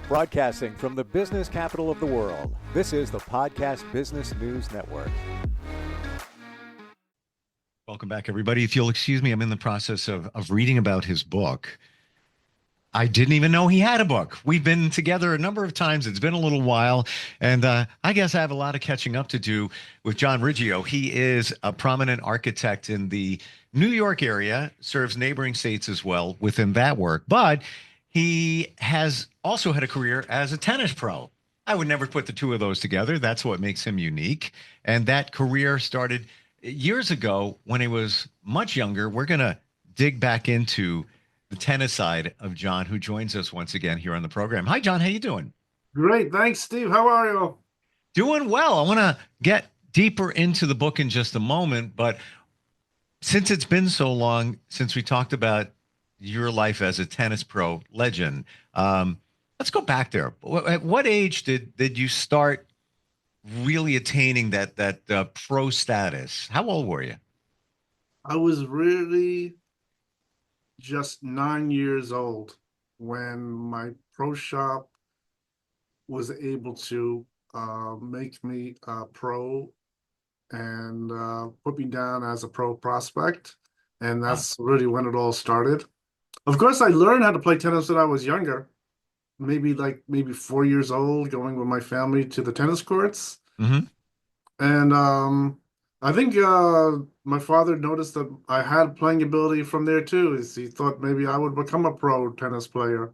Broadcasting from the business capital of the world, this is the Podcast Business News Network. Welcome back, everybody. If you'll excuse me, I'm in the process of reading about his book. I didn't even know he had a book. We've been together a number of times. It's been a little while. And I guess I have a lot of catching up to do with John Riggio. He is a prominent architect in the New York area, serves neighboring states as well within that work. But he has also had a career as a tennis pro. I would never put the two of those together. That's what makes him unique. And that career started years ago when he was much younger. We're going to dig back into the tennis side of John, who joins us once again here on the program. Hi, John. How you doing? Great. Thanks, Steve. How are you? Doing well. I want to get deeper into the book in just a moment, but since it's been so long since we talked about your life as a tennis pro legend, let's go back there. At what age did you start really attaining that pro status? How old were you? I was really just 9 years old when my pro shop was able to make me a pro and put me down as a pro prospect. And that's really when it all started. Of course, I learned how to play tennis when I was younger, maybe 4 years old, going with my family to the tennis courts. Mm-hmm. And I think my father noticed that I had playing ability from there too. He thought maybe I would become a pro tennis player.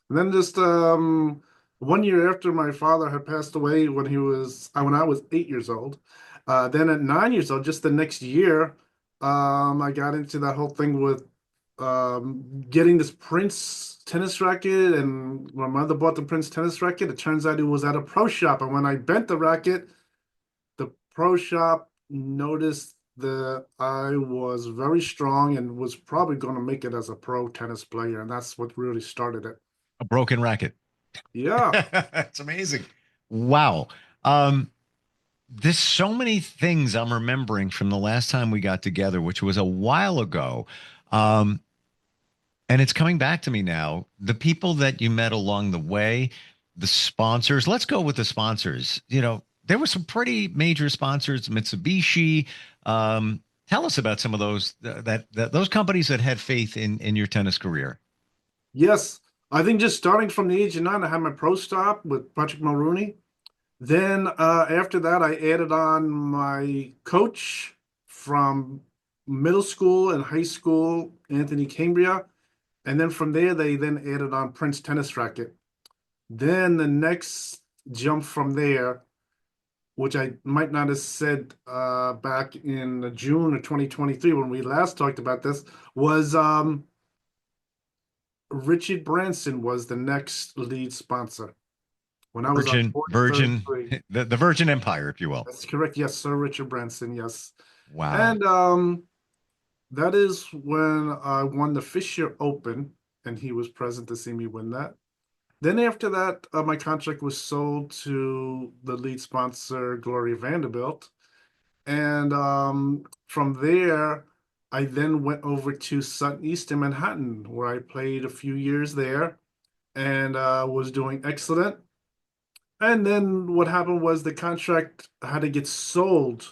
And then just 1 year after my father had passed away when I was 8 years old, then at 9 years old, just the next year, I got into that whole thing with getting this Prince tennis racket, and my mother bought the Prince tennis racket. It turns out it was at a pro shop, and when I bent the racket, the pro shop noticed that I was very strong and was probably going to make it as a pro tennis player, and that's what really started it. A broken racket. Yeah. That's amazing. Wow. There's so many things I'm remembering from the last time we got together, which was a while ago. And it's coming back to me now. The people that you met along the way, the sponsors. Let's go with the sponsors. There were some pretty major sponsors, Mitsubishi. Tell us about some of those those companies that had faith in your tennis career. Yes. I think just starting from the age of 9, I had my pro stop with Patrick Mulrooney. Then after that, I added on my coach from middle school and high school, Anthony Cambria. And then from there, they then added on Prince tennis racket. Then the next jump from there, which I might not have said back in June of 2023 when we last talked about this, was Richard Branson was the next lead sponsor. When I was on Virgin, the Virgin Empire, if you will. That's correct. Yes, Sir Richard Branson. Yes. Wow. And that is when I won the Fisher Open, and he was present to see me win that. Then after that, my contract was sold to the lead sponsor, Gloria Vanderbilt. And from there, I then went over to Sutton East in Manhattan, where I played a few years there and was doing excellent. And then what happened was the contract had to get sold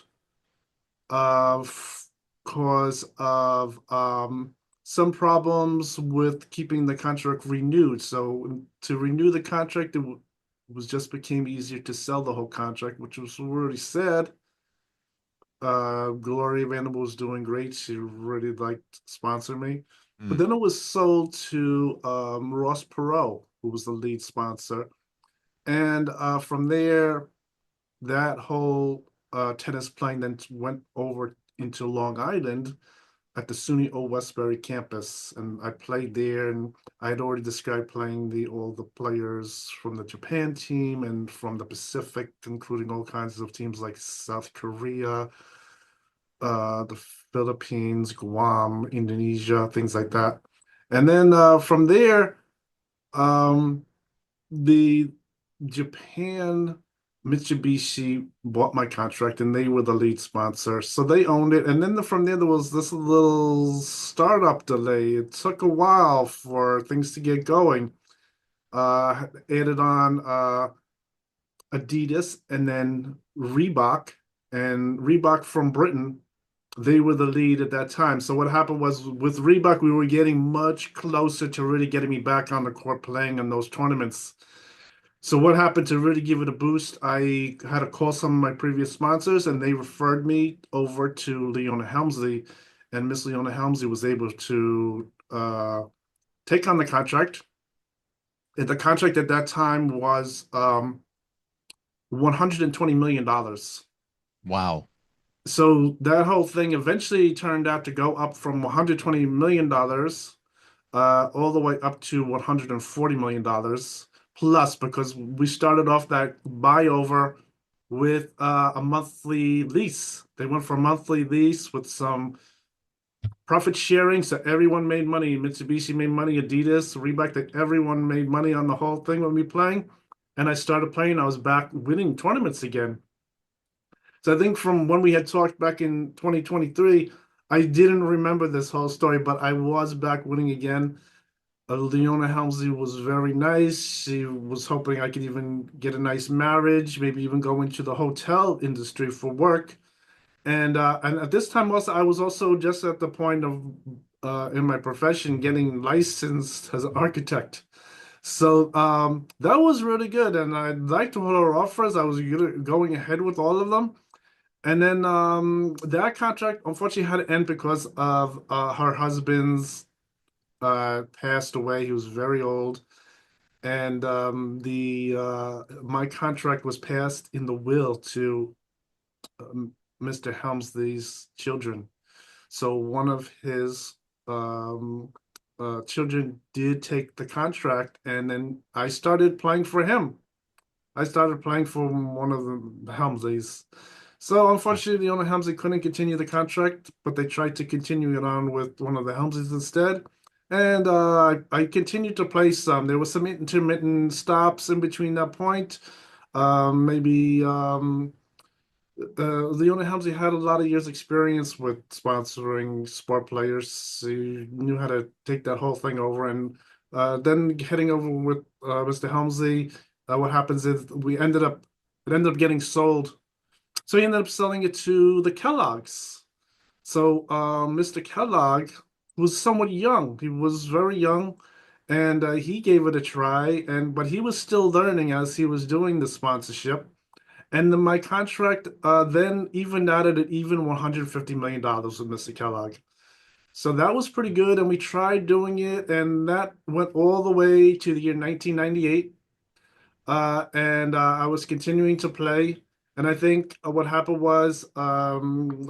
because of some problems with keeping the contract renewed. So to renew the contract, it was just became easier to sell the whole contract, which was really sad. Gloria Vanderbilt was doing great. She really liked sponsoring me. But then it was sold to Ross Perot, who was the lead sponsor. And from there, that whole tennis playing then went over into Long Island at the SUNY Old Westbury campus. And I played there, and I had already described playing all the players from the Japan team and from the Pacific, including all kinds of teams like South Korea, the Philippines, Guam, Indonesia, things like that. And then from there, the Japan Mitsubishi bought my contract, and they were the lead sponsor. So they owned it. And then from there was this little startup delay. It took a while for things to get going. added on Adidas and then Reebok, and Reebok from Britain. They were the lead at that time. So what happened was with Reebok, we were getting much closer to really getting me back on the court playing in those tournaments. So what happened to really give it a boost? I had to call some of my previous sponsors, and they referred me over to Leona Helmsley, and Miss Leona Helmsley was able to take on the contract. And the contract at that time was $120 million. Wow. So that whole thing eventually turned out to go up from $120 million all the way up to $140 million plus, because we started off that buy over with a monthly lease. They went for a monthly lease with some profit sharing, so everyone made money. Mitsubishi made money, Adidas, Reebok, that everyone made money on the whole thing when we playing. And I started playing. I was back winning tournaments again. So I think from when we had talked back in 2023, I didn't remember this whole story, but I was back winning again. Leona Helmsley was very nice. She was hoping I could even get a nice marriage, maybe even go into the hotel industry for work. And at this time also, I was also just at the point of in my profession getting licensed as an architect. So that was really good, and I liked all her offers. I was going ahead with all of them. And then that contract unfortunately had to end because of her husband's passed away. He was very old, and the my contract was passed in the will to Mr. Helmsley's children. So one of his um, children did take the contract, and then I started playing for him. I started playing for one of the Helmsleys. So unfortunately, the owner Helmsley couldn't continue the contract, but they tried to continue it on with one of the Helmsleys instead. And I continued to play some. There was some intermittent stops in between that point. Maybe Leona Helmsley had a lot of years experience with sponsoring sport players. He knew how to take that whole thing over. And then heading over with Mr. Helmsley, what happens is it ended up getting sold. So he ended up selling it to the Kellogg's. So Mr. Kellogg was somewhat young. He was very young, and he gave it a try. But he was still learning as he was doing the sponsorship. And then my contract then even added an even $150 million with Mr. Kellogg. So that was pretty good. And we tried doing it, and that went all the way to the year 1998. And I was continuing to play. And I think what happened was,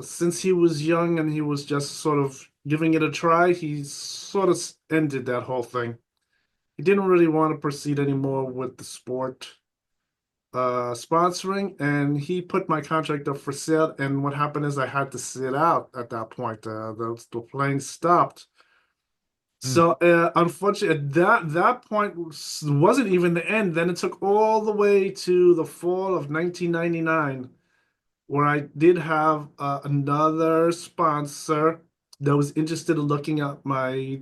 since he was young and he was just sort of giving it a try, he sort of ended that whole thing. He didn't really want to proceed anymore with the sport sponsoring, and he put my contract up for sale. And what happened is I had to sit out at that point. The playing stopped. Mm. So unfortunately, at that point wasn't even the end. Then it took all the way to the fall of 1999, where I did have another sponsor that was interested in looking at my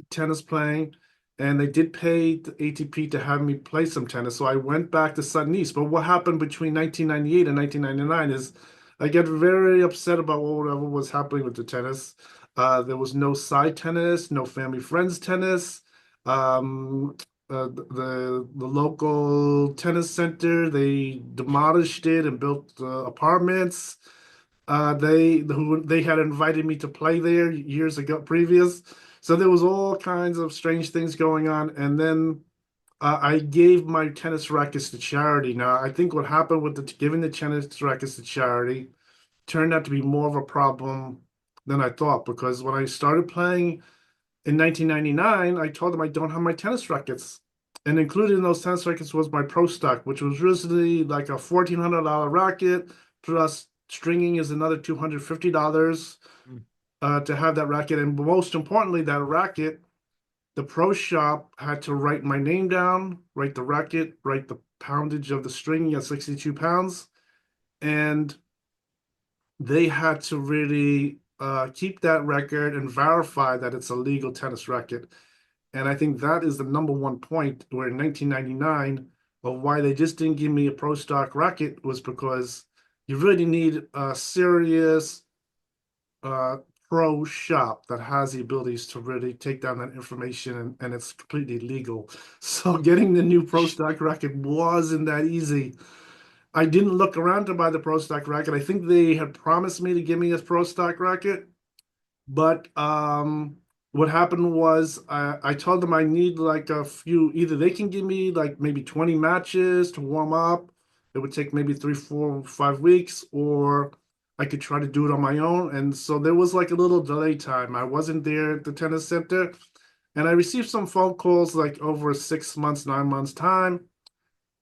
tennis playing, and they did pay the ATP to have me play some tennis. So I went back to Sudden But what happened between 1998 and 1999 is I get very upset about whatever was happening with the tennis. There was no side tennis, no family friends tennis. Um, the local tennis center, they demolished it and built apartments. They had invited me to play there years ago previous. So there was all kinds of strange things going on. And then I gave my tennis rackets to charity. Now I think what happened with giving the tennis rackets to charity turned out to be more of a problem than I thought, because when I started playing in 1999, I told them I don't have my tennis rackets. And included in those tennis rackets was my Pro Stock, which was originally like a $1,400 racket, plus stringing is another $250 Mm. to have that racket. And most importantly, that racket, the pro shop had to write my name down, write the racket, write the poundage of the string at 62 pounds. And they had to really keep that record and verify that it's a legal tennis racket. And I think that is the number one point where in 1999 of why they just didn't give me a pro stock racket was because you really need a serious uh, pro shop that has the abilities to really take down that information and it's completely legal. So getting the new pro stock racket wasn't that easy. I didn't look around to buy the pro stock racket. I think they had promised me to give me a pro stock racket, but what happened was I told them I need like a few, either they can give me like maybe 20 matches to warm up. It would take maybe 3, 4, 5 weeks, or I could try to do it on my own. And so there was like a little delay time. I wasn't there at the tennis center, and I received some phone calls like over 6 months, 9 months time.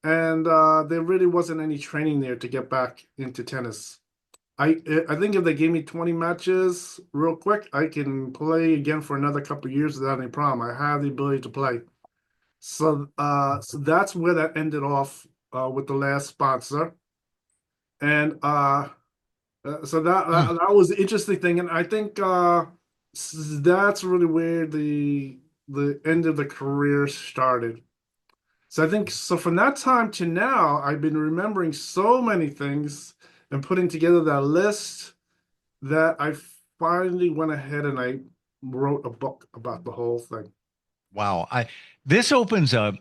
And there really wasn't any training there to get back into tennis. I think if they gave me 20 matches real quick, I can play again for another couple of years without any problem. I have the ability to play. So that's where that ended off with the last sponsor. And so Hmm. that was the interesting thing. And I think that's really where the end of the career started. So I think so from that time to now, I've been remembering so many things and putting together that list that I finally went ahead and I wrote a book about the whole thing. Wow. This opens up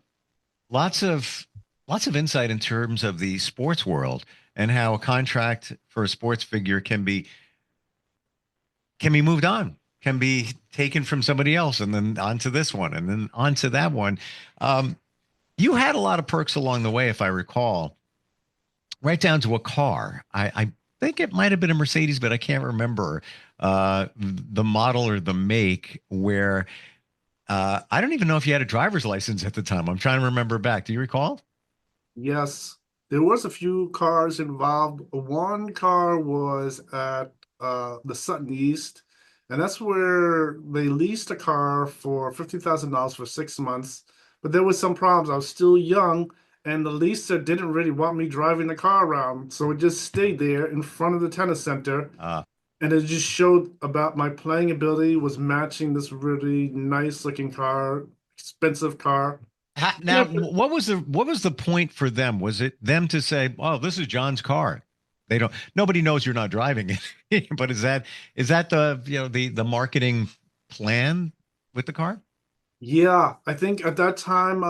lots of lots of insight in terms of the sports world and how a contract for a sports figure can be moved on, can be taken from somebody else, and then onto this one, and then onto that one. Um, you had a lot of perks along the way, if I recall, right down to a car. I think it might have been a Mercedes, but I can't remember the model or the make. Where I don't even know if you had a driver's license at the time. I'm trying to remember back. Do you recall? Yes, there was a few cars involved. One car was at the Sutton East, and that's where they leased a car for $50,000 for 6 months. But there was some problems. I was still young, and the leaser didn't really want me driving the car around, so it just stayed there in front of the tennis center, Uh, and it just showed about my playing ability was matching this really nice looking car, expensive car. Now, what was the point for them? Was it them to say, "Oh, this is John's car"? They don't. Nobody knows you're not driving it. But is that the marketing plan with the car? Yeah, I think at that time,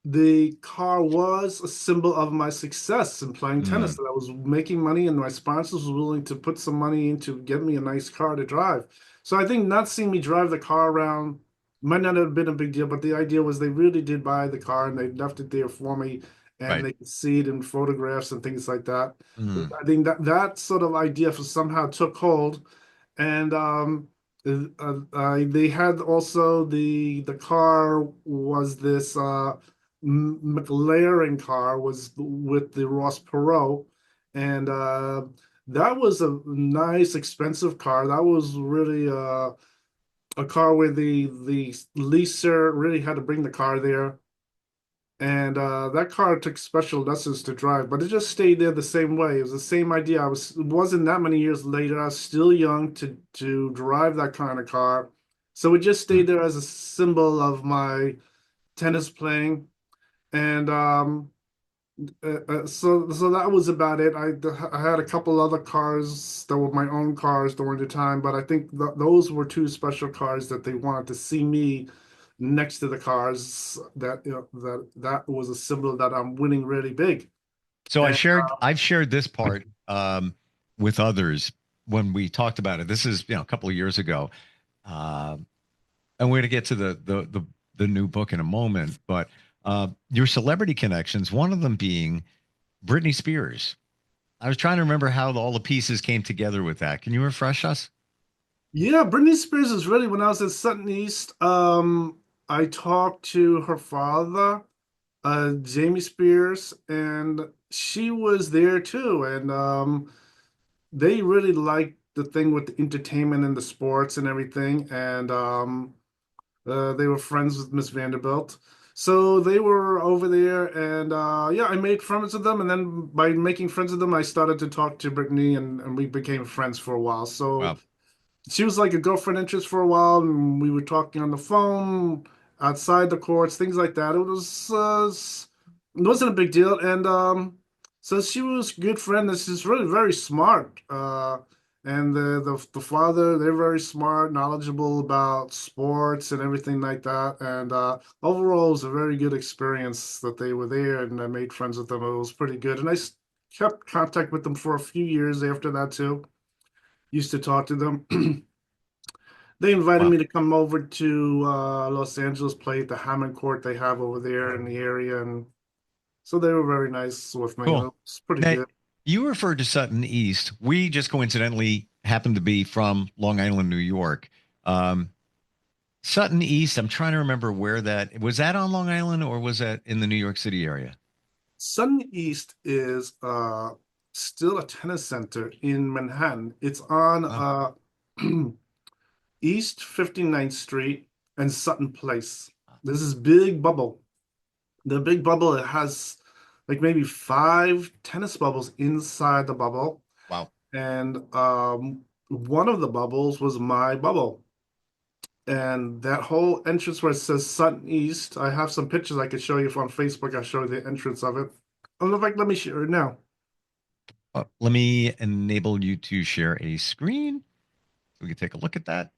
the car was a symbol of my success in playing tennis, Mm, that I was making money and my sponsors were willing to put some money in to get me a nice car to drive. So I think not seeing me drive the car around might not have been a big deal, but the idea was they really did buy the car and they left it there for me and right. they could see it in photographs and things like that. Mm. I think that sort of idea for somehow took hold. And they had also the car was this McLaren car was with the Ross Perot, and that was a nice expensive car. That was really a car where the leaser really had to bring the car there. And that car took special lessons to drive, but it just stayed there the same way. It was the same idea. It wasn't that many years later. I was still young to drive that kind of car. So it just Mm. stayed there as a symbol of my tennis playing. And so that was about it. I had a couple other cars that were my own cars during the time, but I think th those were two special cars that they wanted to see me next to the cars that that was a symbol that I'm winning really big. So And I've shared this part with others when we talked about it. This is a couple of years ago, uh, and we're going to get to the new book in a moment. But your celebrity connections, one of them being Britney Spears. I was trying to remember how all the pieces came together with that. Can you refresh us? yeah, Britney Spears is really when I was at Sutton East. I talked to her father, Jamie Spears, and she was there too. And they really liked the thing with the entertainment and the sports and everything. And they were friends with Miss Vanderbilt. So they were over there, and yeah, I made friends with them. And then by making friends with them, I started to talk to Brittany, and we became friends for a while. So Wow. she was like a girlfriend interest for a while, and we were talking on the phone outside the courts, things like that. It wasn't a big deal, and so she was a good friend. And she's really very smart. And the father, they're very smart, knowledgeable about sports and everything like that. And overall, it was a very good experience that they were there, and I made friends with them. It was pretty good, and kept contact with them for a few years after that too. Used to talk to them. They invited Wow. me to come over to Los Angeles, play at the Hammond Court they have over there in the area, and so they were very nice with me. Cool. It's pretty Now, good. you referred to Sutton East. We just coincidentally happen to be from Long Island, New York. Um, Sutton East, I'm trying to remember where that was, that on Long Island or was that in the New York City area? Sun East is still a tennis center in Manhattan. It's on Wow. East 59th Street and Sutton Place. There's this big bubble. The big bubble, it has like maybe five tennis bubbles inside the bubble. Wow. And one of the bubbles was my bubble. And that whole entrance where it says Sutton East, I have some pictures I could show you on Facebook. I'll show you the entrance of it. Oh, in fact, let me share it now. Let me enable you to share a screen so we can take a look at that.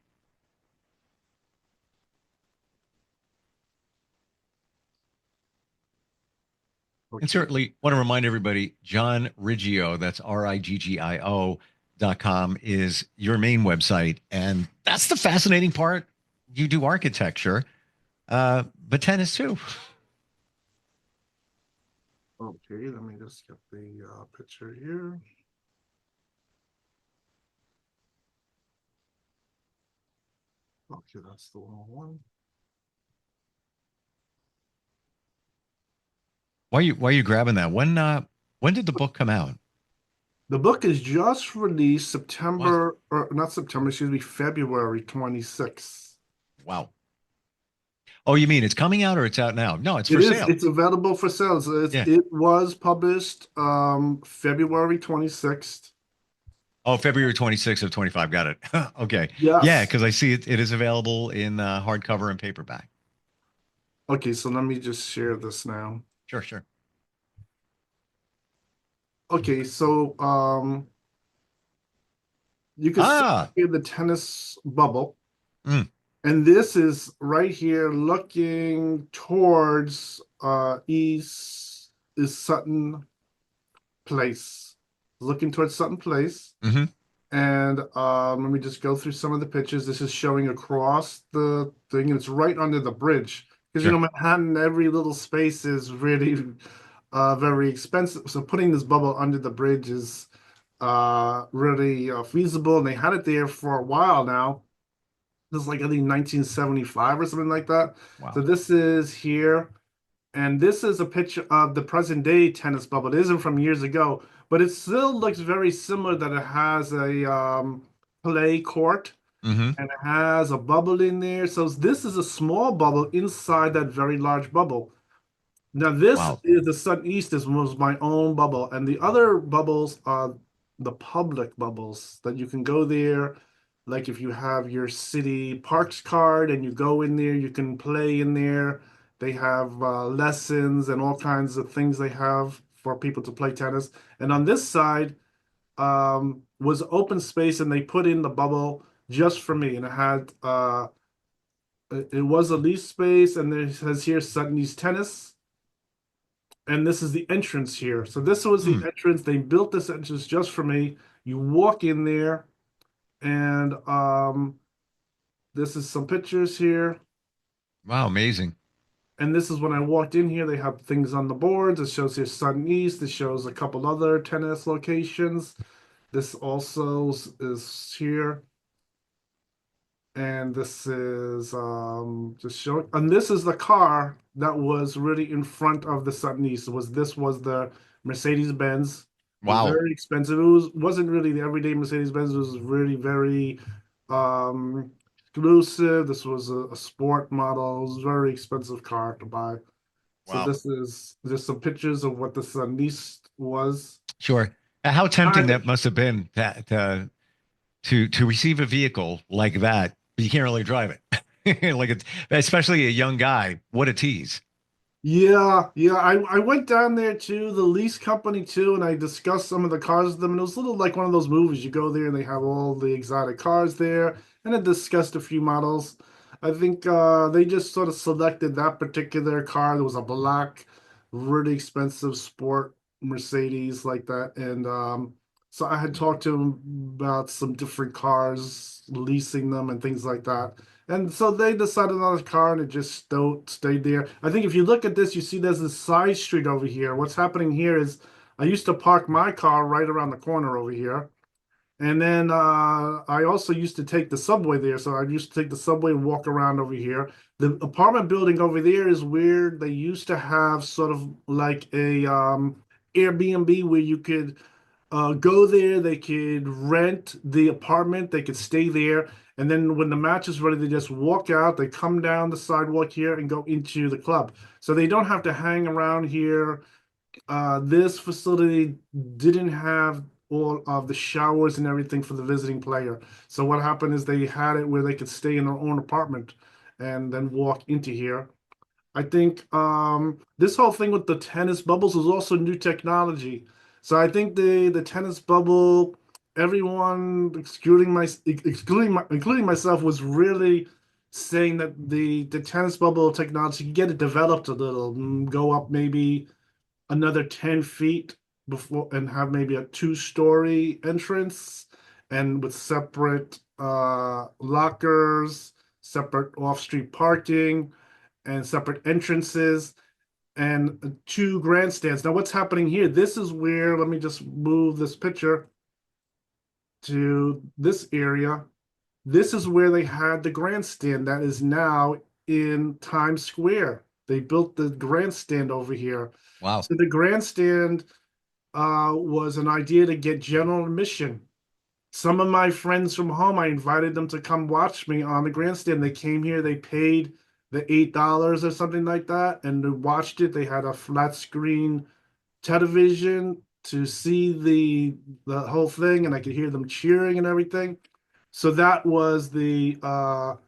And Okay. certainly want to remind everybody, John Riggio, that's RIGGIO.com, is your main website. And that's the fascinating part. You do architecture, but tennis too. Okay, let me just get the picture here. Okay, that's the wrong one. Why are you grabbing that? When did the book come out? The book is just released Was September, or not September, excuse me, February 26th. wow. Oh, you mean it's coming out or it's out now? No, it's It for is, sale. it's available for sale. So Yeah. it was published February 26th. Oh, February 26th of 25. Got it. Okay. Yeah, Yes. because I see it is available in hardcover and paperback. Okay, so let me just share this now. Sure, sure. Okay, so you can see Ah, here the tennis bubble. mm, And this is right here looking towards east is Sutton Place. Looking towards Sutton Place. hmm. And let me just go through some of the pictures. This is showing across the thing, and it's right under the bridge. Because Sure. Manhattan, every little space is really very expensive. So putting this bubble under the bridge is really feasible. And they had it there for a while now. This is like I think 1975 or something like that. So Wow. this is here, and this is a picture of the present day tennis bubble. It isn't from years ago, but it still looks very similar. That it has a play court Hmm. and it has a bubble in there. So this is a small bubble inside that very large bubble. Now this Wow. is the Sun East is was my own bubble, and the other bubbles are the public bubbles that you can go there. Like if you have your city parks card and you go in there, you can play in there. They have lessons and all kinds of things they have for people to play tennis. And on this side was open space, and they put in the bubble just for me, and it had it was a lease space, and it says here Sutton East Tennis. And this is the entrance here. So this was the Mm. entrance. They built this entrance just for me. You walk in there, and this is some pictures here. Wow. Amazing. And this is when I walked in here. They have things on the boards. It shows here Sun East. It shows a couple other tennis locations. This also is here. And this is just showing, and this is the car that was really in front of the Sutton East. This was the Mercedes Benz. It was Wow. very expensive. Wasn't really the everyday Mercedes Benz. It was really very exclusive. This was a sport model. It was a very expensive car to buy. So Wow. this is just some pictures of what the Sutton East was. Sure. How I tempting that must have been that to receive a vehicle like that, but you can't really drive it. Like it's especially a young guy. What a tease. Yeah, yeah. I went down there to the lease company too, and I discussed some of the cars with them. And it was a little like one of those movies. You go there and they have all the exotic cars there, and I discussed a few models. I think they just sort of selected that particular car. There was a black, really expensive sport Mercedes like that, and so I had talked to them about some different cars, leasing them and things like that. And so they decided on a car and it just stayed there. I think if you look at this, you see there's this side street over here. What's happening here is I used to park my car right around the corner over here. And then I also used to take the subway there. So I used to take the subway and walk around over here. The apartment building over there is where they used to have sort of like a Airbnb where you could go there. They could rent the apartment. They could stay there. And then when the match is ready, they just walk out. They come down the sidewalk here and go into the club. So they don't have to hang around here. This facility didn't have all of the showers and everything for the visiting player. So what happened is they had it where they could stay in their own apartment and then walk into here. I think this whole thing with the tennis bubbles is also new technology. So I think the tennis bubble, everyone including myself was really saying that the tennis bubble technology can get it developed a little, go up maybe another 10 feet before and have maybe a two-story entrance and with separate lockers, separate off-street parking and separate entrances and two grandstands. Now, what's happening here? This is where, let me just move this picture to this area. This is where they had the grandstand that is now in Times Square. They built the grandstand over here. Wow. So the grandstand was an idea to get general admission. Some of my friends from home, I invited them to come watch me on the grandstand. They came here, they paid the $8 or something like that, and they watched it. They had a flat screen television to see the whole thing, and I could hear them cheering and everything. So that was the how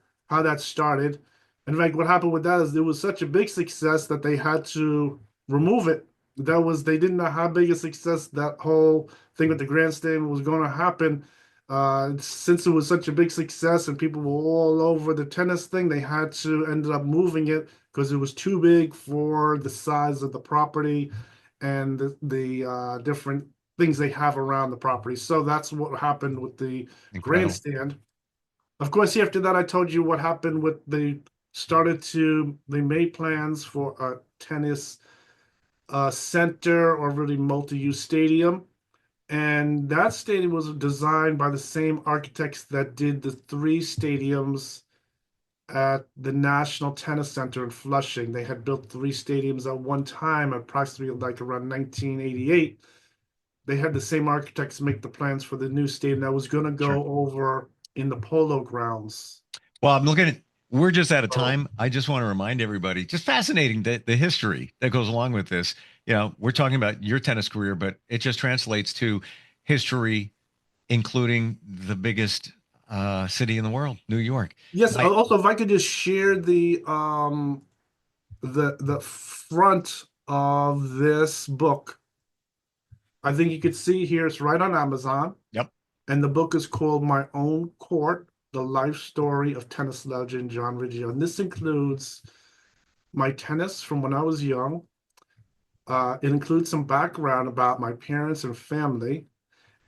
that started. And like what happened with that is it was such a big success that they had to remove it. That was they didn't know how big a success that whole thing with the grandstand was going to happen. Since it was such a big success and people were all over the tennis thing, they had to ended up moving it because it was too big for the size of the property and the different things they have around the property. So that's what happened with the Incredible. grandstand. Of course, after that, I told you what happened with they made plans for a tennis center or really multi-use stadium. And that stadium was designed by the same architects that did the three stadiums at the National Tennis Center in Flushing. They had built three stadiums at one time, approximately like around 1988. They had the same architects make the plans for the new stadium that was going to Sure. go over in the Polo Grounds. Well, I'm looking at, we're just out of So, time. I just want to remind everybody, just fascinating the history that goes along with this. You know, we're talking about your tennis career, but it just translates to history, including the biggest city in the world, New York. yes, My, also if I could just share the front of this book. I think you could see here it's right on Amazon. yep, And the book is called My Own Court, The Life Story of Tennis Legend John Riggio. And this includes my tennis from when I was young. It includes some background about my parents and family.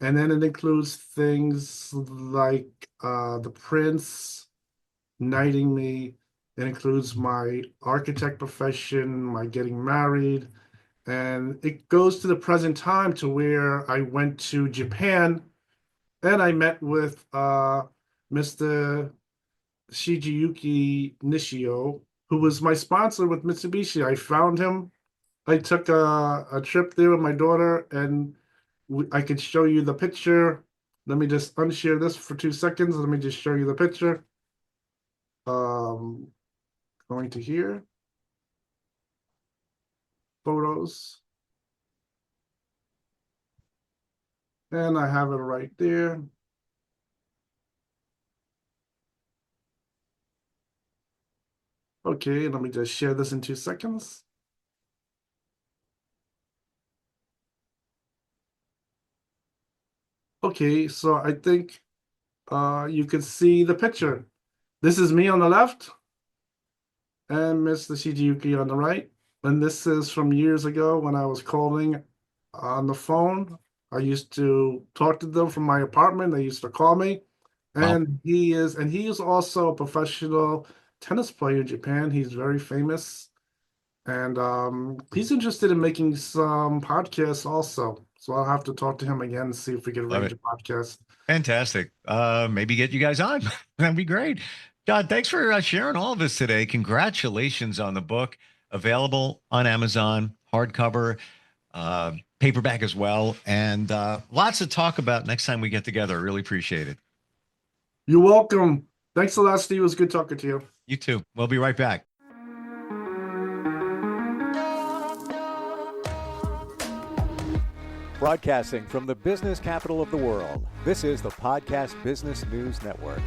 And then it includes things like the prince knighting me. It includes my architect profession, my getting married. And it goes to the present time to where I went to Japan and I met with Mr. Shigeyuki Nishio, who was my sponsor with Mitsubishi. I found him. I took a trip there with my daughter, and I could show you the picture. Let me just unshare this for 2 seconds. Let me just show you the picture. Um, Going to here, photos, and I have it right there. Okay, let me just share this in 2 seconds. Okay, so I think you can see the picture. This is me on the left and Mr. Shigeyuki on the right. And this is from years ago when I was calling on the phone. I used to talk to them from my apartment. They used to call me. Wow. And he is also a professional tennis player in Japan. He's very famous. And he's interested in making some podcasts also. So I'll have to talk to him again and see if we can Love arrange it. a podcast. Fantastic. Maybe get you guys on. That'd be great. God, thanks for sharing all of this today. Congratulations on the book. Available on Amazon, hardcover, paperback as well, and lots to talk about next time we get together. I really appreciate it. You're welcome. Thanks a lot, Steve. It was good talking to you. You too. We'll be right back. Broadcasting from the business capital of the world, this is the Podcast Business News Network.